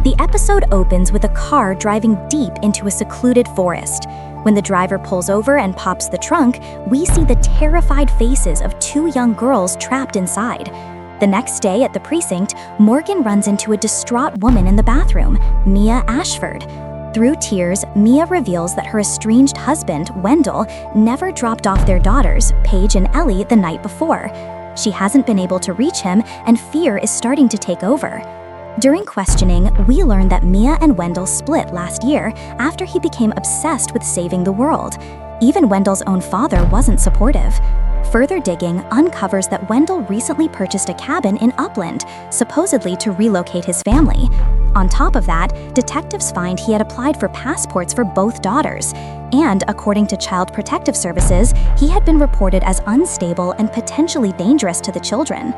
The episode opens with a car driving deep into a secluded forest. When the driver pulls over and pops the trunk, we see the terrified faces of two young girls trapped inside. The next day at the precinct, Morgan runs into a distraught woman in the bathroom, Mia Ashford. Through tears, Mia reveals that her estranged husband, Wendell, never dropped off their daughters, Paige and Ellie, the night before. She hasn't been able to reach him, and fear is starting to take over. During questioning, we learn that Mia and Wendell split last year after he became obsessed with saving the world. Even Wendell's own father wasn't supportive. Further digging uncovers that Wendell recently purchased a cabin in Upland, supposedly to relocate his family. On top of that, detectives find he had applied for passports for both daughters, and according to Child Protective Services, he had been reported as unstable and potentially dangerous to the children.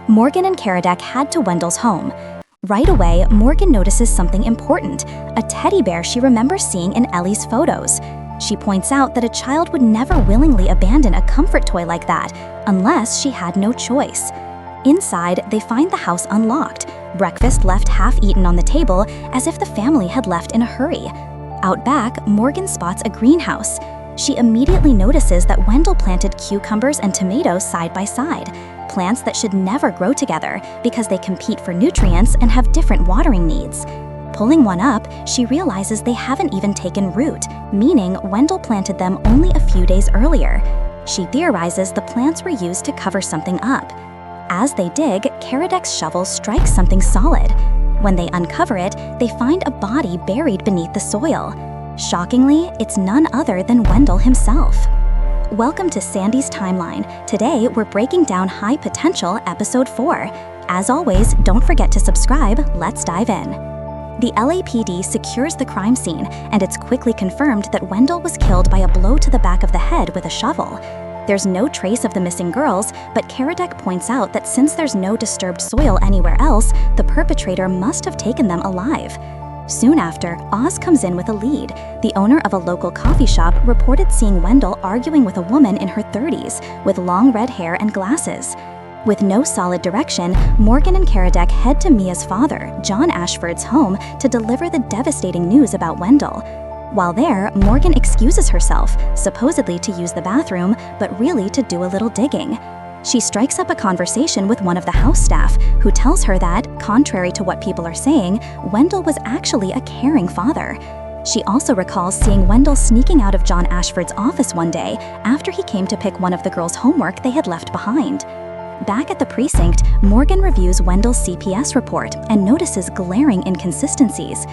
Morgan and Karadec head to Wendell's home. Right away, Morgan notices something important, a teddy bear she remembers seeing in Ellie's photos. She points out that a child would never willingly abandon a comfort toy like that, unless she had no choice. Inside, they find the house unlocked, breakfast left half-eaten on the table as if the family had left in a hurry. Out back, Morgan spots a greenhouse. She immediately notices that Wendell planted cucumbers and tomatoes side by side, plants that should never grow together because they compete for nutrients and have different watering needs. Pulling one up, she realizes they haven't even taken root, meaning Wendell planted them only a few days earlier. She theorizes the plants were used to cover something up. As they dig, Karadec's shovel strikes something solid. When they uncover it, they find a body buried beneath the soil. Shockingly, it's none other than Wendell himself. Welcome to Sandy's Timeline. Today, we're breaking down High Potential Episode 4. As always, don't forget to subscribe. Let's dive in. The LAPD secures the crime scene, and it's quickly confirmed that Wendell was killed by a blow to the back of the head with a shovel. There's no trace of the missing girls, but Karadec points out that since there's no disturbed soil anywhere else, the perpetrator must have taken them alive. Soon after, Oz comes in with a lead. The owner of a local coffee shop reported seeing Wendell arguing with a woman in her 30s with long red hair and glasses. With no solid direction, Morgan and Karadec head to Mia's father, John Ashford's home, to deliver the devastating news about Wendell. While there, Morgan excuses herself, supposedly to use the bathroom, but really to do a little digging. She strikes up a conversation with one of the house staff, who tells her that, contrary to what people are saying, Wendell was actually a caring father. She also recalls seeing Wendell sneaking out of John Ashford's office one day after he came to pick one of the girls' homework they had left behind. Back at the precinct, Morgan reviews Wendell's CPS report and notices glaring inconsistencies.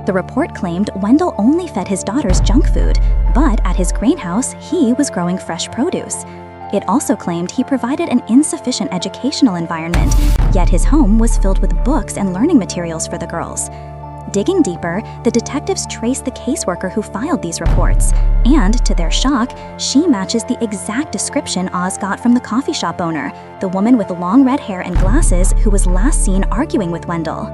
The report claimed Wendell only fed his daughters junk food, but at his greenhouse, he was growing fresh produce. It also claimed he provided an insufficient educational environment, yet his home was filled with books and learning materials for the girls. Digging deeper, the detectives trace the caseworker who filed these reports, and to their shock, she matches the exact description Oz got from the coffee shop owner, the woman with long red hair and glasses who was last seen arguing with Wendell.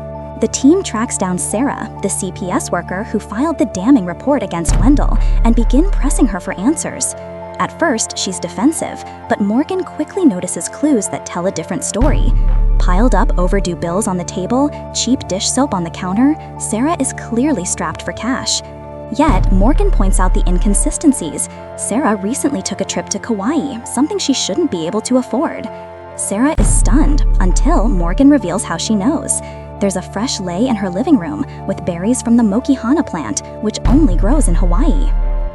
The team tracks down Sarah, the CPS worker who filed the damning report against Wendell, and begin pressing her for answers. At first, she's defensive, but Morgan quickly notices clues that tell a different story. Piled up overdue bills on the table, cheap dish soap on the counter, Sarah is clearly strapped for cash. Yet, Morgan points out the inconsistencies. Sarah recently took a trip to Kauai, something she shouldn't be able to afford. Sarah is stunned until Morgan reveals how she knows. There's a fresh lei in her living room with berries from the Mokihana plant, which only grows in Hawaii.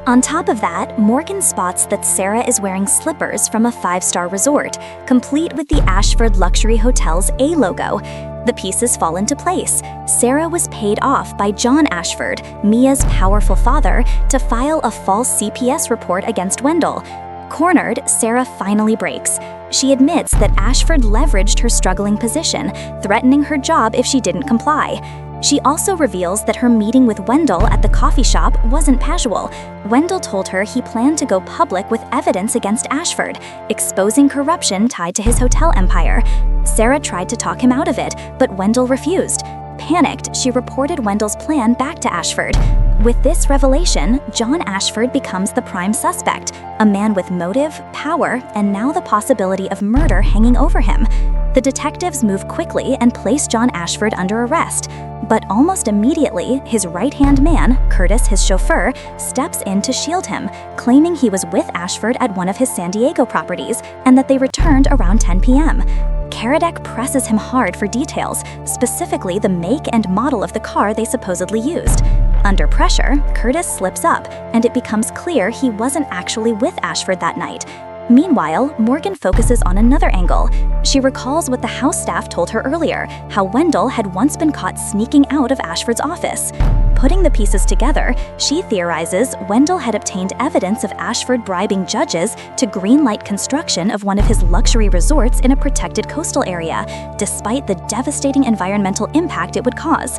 On top of that, Morgan spots that Sarah is wearing slippers from a 5-star resort, complete with the Ashford Luxury Hotel's A logo. The pieces fall into place. Sarah was paid off by John Ashford, Mia's powerful father, to file a false CPS report against Wendell. Cornered, Sarah finally breaks. She admits that Ashford leveraged her struggling position, threatening her job if she didn't comply. She also reveals that her meeting with Wendell at the coffee shop wasn't casual. Wendell told her he planned to go public with evidence against Ashford, exposing corruption tied to his hotel empire. Sarah tried to talk him out of it, but Wendell refused. Panicked, she reported Wendell's plan back to Ashford. With this revelation, John Ashford becomes the prime suspect, a man with motive, power, and now the possibility of murder hanging over him. The detectives move quickly and place John Ashford under arrest. But almost immediately, his right-hand man, Curtis, his chauffeur, steps in to shield him, claiming he was with Ashford at one of his San Diego properties and that they returned around 10 p.m. Karadec presses him hard for details, specifically the make and model of the car they supposedly used. Under pressure, Curtis slips up, and it becomes clear he wasn't actually with Ashford that night. Meanwhile, Morgan focuses on another angle. She recalls what the house staff told her earlier, how Wendell had once been caught sneaking out of Ashford's office. Putting the pieces together, she theorizes Wendell had obtained evidence of Ashford bribing judges to greenlight construction of one of his luxury resorts in a protected coastal area, despite the devastating environmental impact it would cause.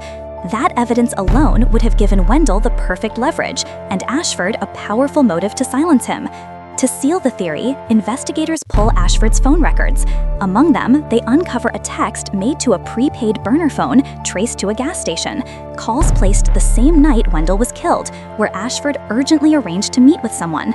That evidence alone would have given Wendell the perfect leverage, and Ashford a powerful motive to silence him. To seal the theory, investigators pull Ashford's phone records. Among them, they uncover a text made to a prepaid burner phone traced to a gas station, calls placed the same night Wendell was killed, where Ashford urgently arranged to meet with someone.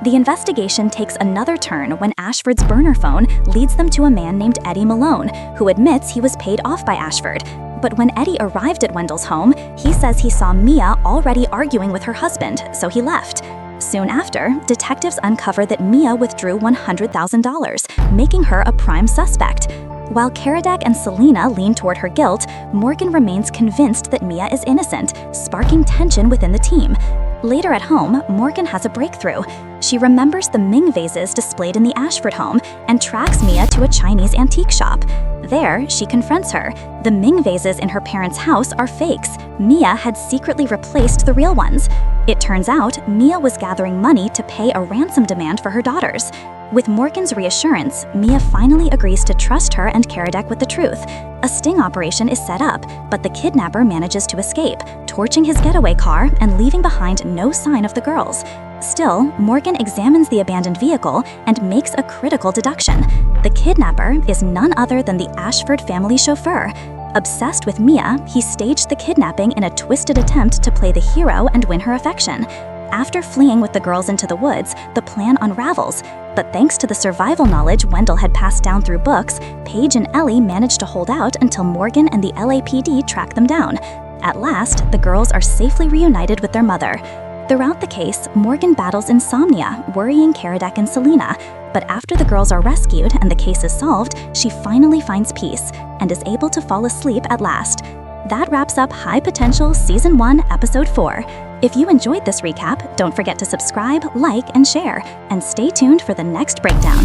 The investigation takes another turn when Ashford's burner phone leads them to a man named Eddie Malone, who admits he was paid off by Ashford. But when Eddie arrived at Wendell's home, he says he saw Mia already arguing with her husband, so he left. Soon after, detectives uncover that Mia withdrew $100,000, making her a prime suspect. While Karadec and Selena lean toward her guilt, Morgan remains convinced that Mia is innocent, sparking tension within the team. Later at home, Morgan has a breakthrough. She remembers the Ming vases displayed in the Ashford home and tracks Mia to a Chinese antique shop. There, she confronts her. The Ming vases in her parents' house are fakes. Mia had secretly replaced the real ones. It turns out Mia was gathering money to pay a ransom demand for her daughters. With Morgan's reassurance, Mia finally agrees to trust her and Karadec with the truth. A sting operation is set up, but the kidnapper manages to escape, torching his getaway car and leaving behind no sign of the girls. Still, Morgan examines the abandoned vehicle and makes a critical deduction. The kidnapper is none other than the Ashford family chauffeur. Obsessed with Mia, he staged the kidnapping in a twisted attempt to play the hero and win her affection. After fleeing with the girls into the woods, the plan unravels. But thanks to the survival knowledge Wendell had passed down through books, Paige and Ellie managed to hold out until Morgan and the LAPD track them down. At last, the girls are safely reunited with their mother. Throughout the case, Morgan battles insomnia, worrying Karadec and Selena. But after the girls are rescued and the case is solved, she finally finds peace and is able to fall asleep at last. That wraps up High Potential Season 1, Episode 4. If you enjoyed this recap, don't forget to subscribe, like, and share, and stay tuned for the next breakdown.